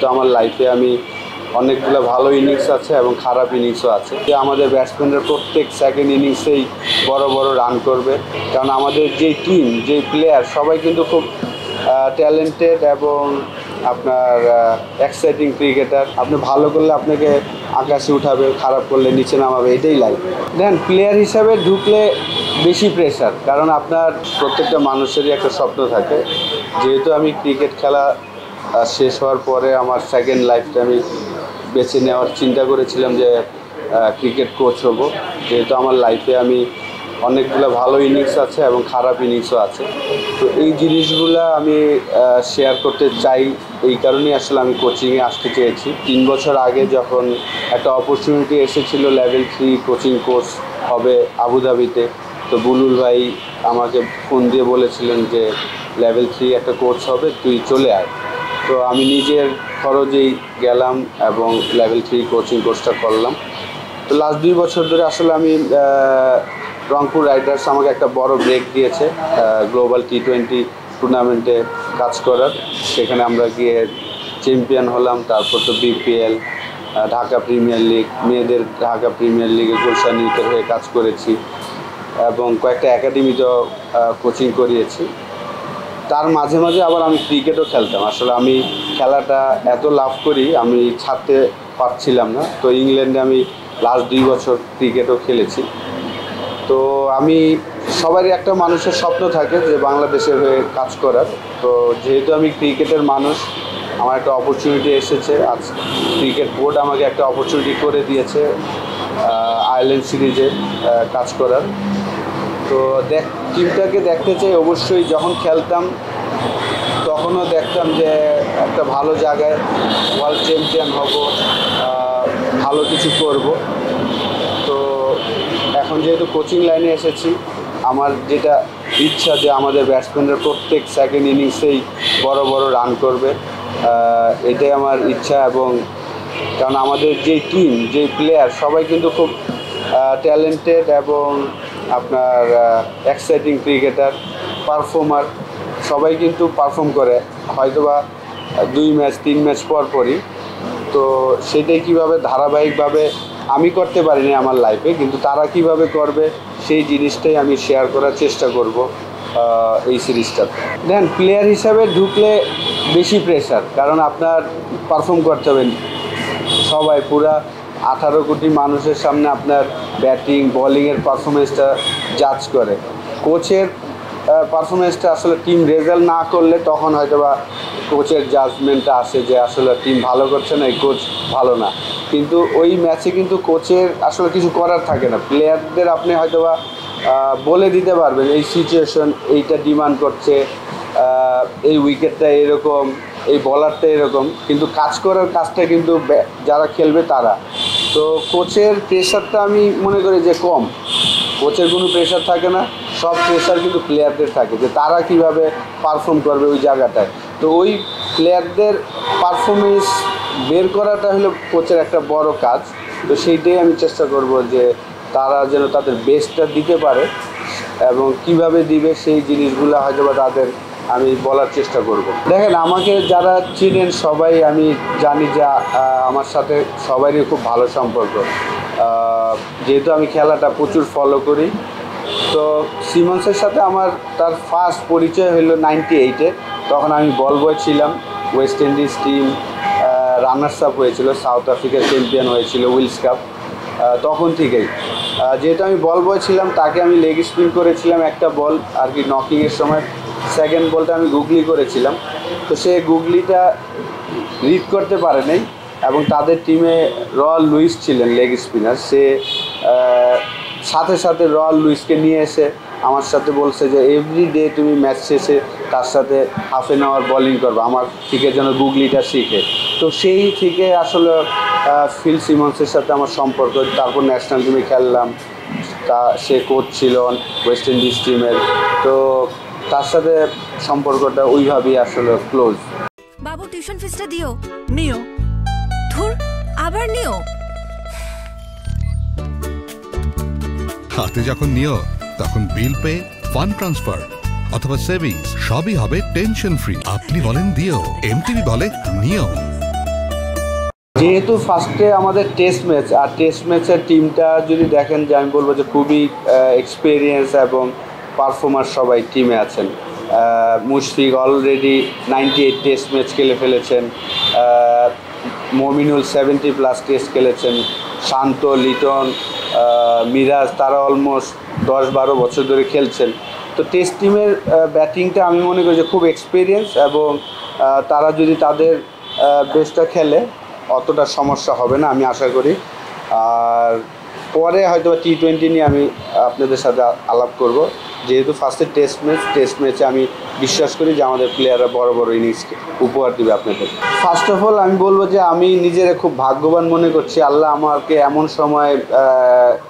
তো আমার লাইফে আমি অনেকগুলো ভালো ইনিংস আছে এবং খারাপ ইনিংসও আছে। আমাদের ব্যাটসম্যানরা প্রত্যেক সেকেন্ড ইনিংসেই বড় বড় রান করবে, কারণ আমাদের যে টিম, যে প্লেয়ার সবাই কিন্তু খুব ট্যালেন্টেড এবং আপনার এক্সাইটিং ক্রিকেটার। আপনি ভালো করলে আপনাকে আকাশে উঠাবে, খারাপ করলে নিচে নামাবে, এটাই লাইফ। দেখেন, প্লেয়ার হিসাবে ঢুকলে বেশি প্রেশার, কারণ আপনার প্রত্যেকটা মানুষেরই একটা স্বপ্ন থাকে। যেহেতু আমি ক্রিকেট খেলা শেষ হওয়ার পরে আমার সেকেন্ড লাইফটা আমি বেছে নেওয়ার চিন্তা করেছিলাম যে ক্রিকেট কোচ হব। যেহেতু আমার লাইফে আমি অনেকগুলো ভালো ইনিংস আছে এবং খারাপ ইনিংসও আছে, তো এই জিনিসগুলো আমি শেয়ার করতে চাই। এই কারণেই আসলে আমি কোচিংয়ে আসতে চেয়েছি। 3 বছর আগে যখন একটা অপরচুনিটি এসেছিল লেভেল 3 কোচিং কোর্স হবে আবুধাবিতে, তো বুলুল ভাই আমাকে ফোন দিয়ে বলেছিলেন যে লেভেল 3 একটা কোর্স হবে, তুই চলে আয়। তো আমি নিজের খরচেই গেলাম এবং লেভেল 3 কোচিং কোর্সটা করলাম। তো লাস্ট 2 বছর ধরে আসলে আমি রংপুর রাইডার্স আমাকে একটা বড় ব্রেক দিয়েছে গ্লোবাল T20 টুর্নামেন্টে কাজ করার। সেখানে আমরা গিয়ে চ্যাম্পিয়ন হলাম। তারপর তো BPL, ঢাকা প্রিমিয়ার লিগ, মেয়েদের ঢাকা প্রিমিয়ার লিগে গুলশান ইউথের হয়ে কাজ করেছি এবং কয়েকটা একাডেমিতেও কোচিং করিয়েছি। তার মাঝে মাঝে আবার আমি ক্রিকেটও খেলতাম। আসলে আমি খেলাটা এত লাভ করি, আমি ছাড়তে পারছিলাম না। তো ইংল্যান্ডে আমি লাস্ট 2 বছর ক্রিকেটও খেলেছি। তো আমি সবারই একটা মানুষের স্বপ্ন থাকে যে বাংলাদেশের হয়ে কাজ করার। তো যেহেতু আমি ক্রিকেটের মানুষ, আমার একটা অপরচুনিটি এসেছে। আজ ক্রিকেট বোর্ড আমাকে একটা অপরচুনিটি করে দিয়েছে আয়ারল্যান্ড সিরিজে কাজ করার। তো টিমটাকে দেখতে চাই অবশ্যই। যখন খেলতাম তখনও দেখতাম যে একটা ভালো জায়গায় ওয়ার্ল্ড চ্যাম্পিয়ন হব, ভালো কিছু করব। তো এখন যেহেতু কোচিং লাইনে এসেছি, আমার যেটা ইচ্ছা যে আমাদের ব্যাটসম্যানরা প্রত্যেক সেকেন্ড ইনিংসেই বড় বড় রান করবে, এটাই আমার ইচ্ছা। এবং কারণ আমাদের যে টিম, যে প্লেয়ার সবাই কিন্তু খুব ট্যালেন্টেড এবং আপনার এক্সাইটিং ক্রিকেটার, পারফর্মার, সবাই কিন্তু পারফর্ম করে হয়তোবা 2 ম্যাচ 3 ম্যাচ পরই। তো সেটাই কীভাবে ধারাবাহিকভাবে আমি করতে পারিনি আমার লাইফে, কিন্তু তারা কিভাবে করবে সেই জিনিসটাই আমি শেয়ার করার চেষ্টা করব এই সিরিজটাতে। দেখেন, প্লেয়ার হিসাবে ঢুকলে বেশি প্রেশার, কারণ আপনার পারফর্ম করতে হবে। সবাই পুরা 18 কোটি মানুষের সামনে আপনার ব্যাটিং বোলিংয়ের পারফরমেন্সটা জাজ করে। কোচের পারফরমেন্সটা আসলে টিম রেজাল্ট না করলে তখন হয়তো বা কোচের জাজমেন্টটা আসে যে আসলে টিম ভালো করছে না, এই কোচ ভালো না। কিন্তু ওই ম্যাচে কিন্তু কোচের আসলে কিছু করার থাকে না। প্লেয়ারদের আপনি হয়তো বা বলে দিতে পারবেন এই সিচুয়েশন এইটা ডিমান্ড করছে, এই উইকেটটা এরকম, এই বলারটা এরকম, কিন্তু কাজ করার কাজটা কিন্তু যারা খেলবে তারা। তো কোচের প্রেশারটা আমি মনে করি যে কম। কোচের কোনো প্রেশার থাকে না, সব প্রেশার কিন্তু প্লেয়ারদের থাকে যে তারা কিভাবে পারফর্ম করবে ওই জায়গাটায়। তো ওই প্লেয়ারদের পারফরমেন্স বের করাটা হলো কোচের একটা বড় কাজ। তো সেইটাই আমি চেষ্টা করব যে তারা যেন তাদের বেস্টটা দিতে পারে এবং কিভাবে দিবে সেই জিনিসগুলো হয়তো বা তাদের আমি বলার চেষ্টা করব। দেখেন, আমাকে যারা চিনেন সবাই আমি জানি যে আমার সাথে সবারই খুব ভালো সম্পর্ক। যেহেতু আমি খেলাটা প্রচুর ফলো করি, তো সিমন্সের সাথে আমার তার ফার্স্ট পরিচয় হলো 98-এ। তখন আমি বল বয় ছিলাম। West Indies team runners up হয়েছিল, সাউথ আফ্রিকা চ্যাম্পিয়ন হয়েছিল উইলস কাপ। তখন থেকেই যেহেতু আমি বল বয় ছিলাম, তাকে আমি লেগ স্পিন করেছিলাম একটা বল আর কি নকিংয়ের সময়। সেকেন্ড বলটা আমি গুগলি করেছিলাম, তো সে গুগলিটা রিড করতে পারে নাই এবং তাদের টিমে রয়্যাল লুইস ছিলেন লেগ স্পিনার। সে সাথে সাথে রয়্যাল লুইসকে নিয়ে এসে আমার সাথে বলছে যে এভরিডে তুমি ম্যাচ শেষে তার সাথে হাফ অ্যান আওয়ার বোলিং করবে, আমার থেকে যেন গুগলিটা শিখে। তো সেই থেকে আসলে ফিল সিমন্সের সাথে আমার সম্পর্ক। তারপর ন্যাশনাল টিমে খেললাম, সে কোচ ছিল ওয়েস্ট ইন্ডিজ টিমের। তো তার সাথে সম্পর্কটা ওইভাবেই আসলে ক্লোজ। বাবু টিউশন ফিসটা দিও। নিও। ধুর, আবার নিও। হাতে যখন নিও তখন বিল পে, ফান্ড ট্রান্সফার অথবা সেভিংস সবই হবে টেনশন ফ্রি। আপনি বলেন দিও, এমটিভি বলে নিও। যেহেতু ফার্স্টে আমাদের টেস্ট ম্যাচ, আর টেস্ট ম্যাচের টিমটা যদি দেখেন যে আমি বলবো যে খুবই এক্সপিরিয়েন্স এবং পারফর্মার সবাই টিমে আছেন। মুশফিক অলরেডি 98 টেস্ট ম্যাচ খেলে ফেলেছেন, মমিনুল 70+ টেস্ট খেলেছেন, শান্ত, লিটন, মিরাজ তারা অলমোস্ট 10-12 বছর ধরে খেলছেন। তো টেস্ট টিমের ব্যাটিংটা আমি মনে করি যে খুব এক্সপিরিয়েন্স, এবং তারা যদি তাদের বেস্টটা খেলে অতটা সমস্যা হবে না আমি আশা করি। আর পরে হয়তো T20 নিয়ে আমি আপনাদের সাথে আলাপ করব, যেহেতু ফার্স্টে টেস্ট ম্যাচে আমি বিশ্বাস করি যে আমাদের প্লেয়াররা বড় বড় ইনিংসকে উপহার দিবে আপনাদের। ফার্স্ট অফ অল আমি বলবো যে আমি নিজেরা খুব ভাগ্যবান মনে করছি, আল্লাহ আমাকে এমন সময়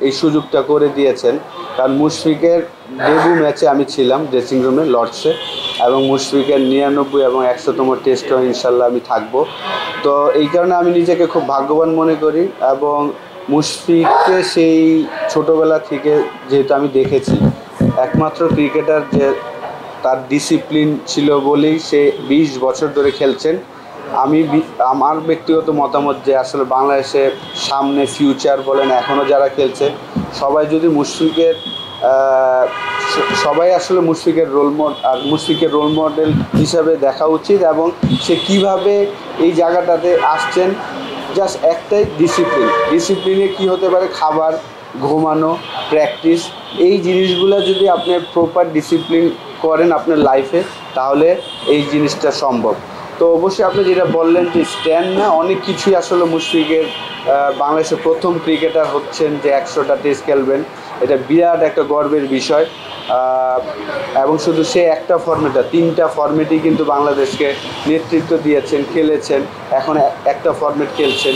এই সুযোগটা করে দিয়েছেন। কারণ মুশফিকের ডেবু ম্যাচে আমি ছিলাম ড্রেসিং রুমে লর্ডসে, এবং মুশফিকের 99 এবং 100তম টেস্টও ইনশাল্লাহ আমি থাকবো। তো এই কারণে আমি নিজেকে খুব ভাগ্যবান মনে করি, এবং মুশফিককে সেই ছোটোবেলা থেকে যেহেতু আমি দেখেছি, একমাত্র ক্রিকেটার যে তার ডিসিপ্লিন ছিল বলেই সে 20 বছর ধরে খেলছেন। আমার ব্যক্তিগত মতামত যে আসলে বাংলাদেশে সামনে ফিউচার বলেন এখনও যারা খেলছে সবাই যদি সবাই আসলে মুশফিকের রোল মডেল হিসাবে দেখা উচিত, এবং সে কিভাবে এই জায়গাটাতে আসছেন। জাস্ট একটাই ডিসিপ্লিনে কি হতে পারে, খাবার, ঘুমানো, প্র্যাকটিস, এই জিনিসগুলো যদি আপনি প্রপার ডিসিপ্লিন করেন আপনার লাইফে, তাহলে এই জিনিসটা সম্ভব। তো অবশ্যই আপনি যেটা বললেন যে স্ট্যান্ড না, অনেক কিছুই আসলে মুশফিকের বাংলাদেশের প্রথম ক্রিকেটার হচ্ছেন যে 100টা টেস্ট খেলবেন, এটা বিরাট একটা গর্বের বিষয়। এবং শুধু সে একটা ফর্মেটটা, 3টা ফর্মেটই কিন্তু বাংলাদেশকে নেতৃত্ব দিয়েছেন, খেলেছেন, এখন একটা ফর্মেট খেলছেন,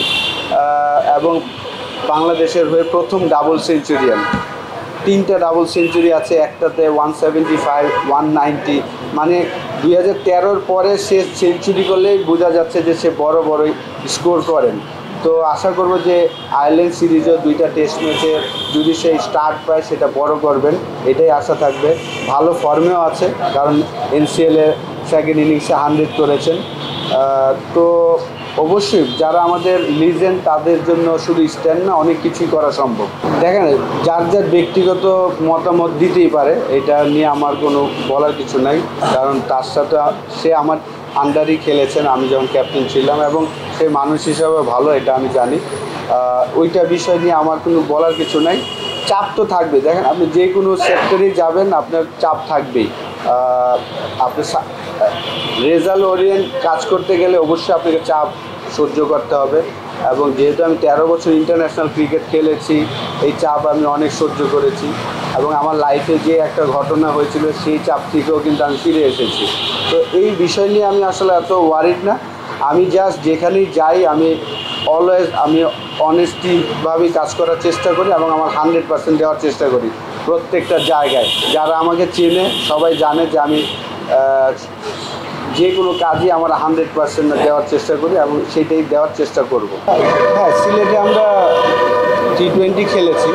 এবং বাংলাদেশের হয়ে প্রথম ডাবল সেঞ্চুরিয়ান। 3টা ডাবল সেঞ্চুরি আছে, একটাতে 175, 190, মানে 2013-র পরে সে সেঞ্চুরি করলেই বোঝা যাচ্ছে যে সে বড় স্কোর করেন। তো আশা করব যে আয়ারল্যান্ড সিরিজও 2টা টেস্ট ম্যাচে যদি সেই স্টার্ট পায় সেটা বড় করবেন, এটাই আশা থাকবে। ভালো ফর্মেও আছে, কারণ NCL-এ সেকেন্ড ইনিংসে 100 করেছেন। তো অবশ্যই যারা আমাদের লিজেন্ড তাদের জন্য শুধু স্ট্যান্ড না, অনেক কিছুই করা সম্ভব। দেখেন, যার ব্যক্তিগত মতামত দিতেই পারে, এটা নিয়ে আমার কোনো বলার কিছু নাই, কারণ তার সাথে সে আমার আন্ডারই খেলেছেন আমি যখন ক্যাপ্টেন ছিলাম, এবং সে মানুষ হিসাবে ভালো, এটা আমি জানি। ওইটা বিষয় নিয়ে আমার কোনো বলার কিছু নাই। চাপ তো থাকবে, দেখেন আপনি যে কোনো সেক্টরেই যাবেন আপনার চাপ থাকবেই। আপনি রেজাল্ট ওরিয়েন্ট কাজ করতে গেলে অবশ্যই আপনাকে চাপ সহ্য করতে হবে, এবং যেহেতু আমি 13 বছর ইন্টারন্যাশনাল ক্রিকেট খেলেছি, এই চাপ আমি অনেক সহ্য করেছি, এবং আমার লাইফে যে একটা ঘটনা হয়েছিল সেই চাপ থেকেও কিন্তু আমি ফিরে এসেছি। তো এই বিষয় নিয়ে আমি আসলে এত ওয়ারিড না। আমি জাস্ট যেখানেই যাই আমি অলওয়েজ অনেস্টিভাবেই কাজ করার চেষ্টা করি, এবং আমার 100% দেওয়ার চেষ্টা করি প্রত্যেকটা জায়গায়। যারা আমাকে চেনে সবাই জানে যে আমি যে কোনো কাজই আমরা 100% দেওয়ার চেষ্টা করি, এবং সেটাই দেওয়ার চেষ্টা করব। হ্যাঁ, সিলেটে আমরা T20 খেলেছি,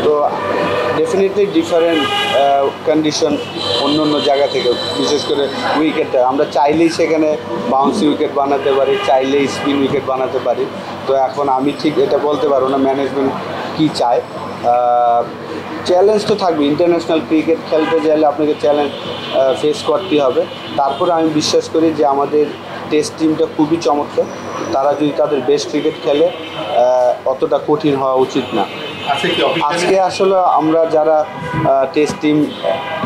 তো ডেফিনেটলি ডিফারেন্ট কন্ডিশন অন্য জায়গা থেকে, বিশেষ করে উইকেটটা আমরা চাইলেই সেখানে বাউন্সি উইকেট বানাতে পারি, চাইলেই স্পিন উইকেট বানাতে পারি। তো এখন আমি ঠিক এটা বলতে পারবো না ম্যানেজমেন্ট কী চায়। চ্যালেঞ্জ তো থাকবে, ইন্টারন্যাশনাল ক্রিকেট খেলতে চাইলে আপনাকে চ্যালেঞ্জ ফেস করতে হবে। তারপরে আমি বিশ্বাস করি যে আমাদের টেস্ট টিমটা খুবই চমৎকার, তারা যদি তাদের বেস্ট ক্রিকেট খেলে অতটা কঠিন হওয়া উচিত না। আজকে আসলে আমরা যারা টেস্ট টিম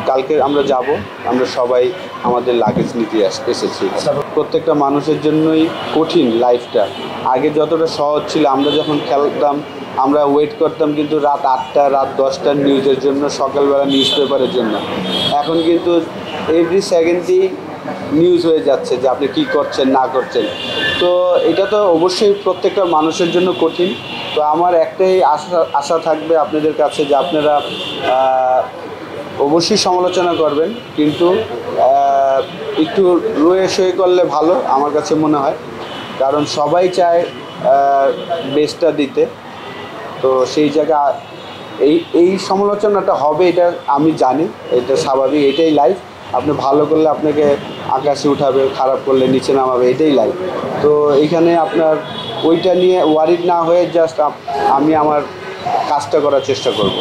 কালকে আমরা যাব, আমরা সবাই আমাদের লাগেজ নিতে এসেছি। প্রত্যেকটা মানুষের জন্যই কঠিন লাইফটা। আগে যতটা সহজ ছিল, আমরা যখন খেলতাম আমরা ওয়েট করতাম কিন্তু রাত 8টা, রাত 10টার নিউজের জন্য, সকালবেলা নিউজ পেপারের জন্য। এখন কিন্তু এভরি সেকেন্ডেই নিউজ হয়ে যাচ্ছে যে আপনি কী করছেন না করছেন। তো এটা তো অবশ্যই প্রত্যেকটা মানুষের জন্য কঠিন। তো আমার একটাই আশা থাকবে আপনাদের কাছে যে আপনারা অবশ্যই সমালোচনা করবেন, কিন্তু একটু রয়ে সয়ে করলে ভালো আমার কাছে মনে হয়, কারণ সবাই চায় বেস্টটা দিতে। তো সেই জায়গা এই সমালোচনাটা হবে, এটা আমি জানি, এটা স্বাভাবিক, এটাই লাইফ। আপনি ভালো করলে আপনাকে আকাশে উঠাবে, খারাপ করলে নিচে নামাবে, এটাই লাইফ। তো এইখানে আপনার ওইটা নিয়ে ওয়ারিড না হয়ে জাস্ট আমি আমার কাজটা করার চেষ্টা করব।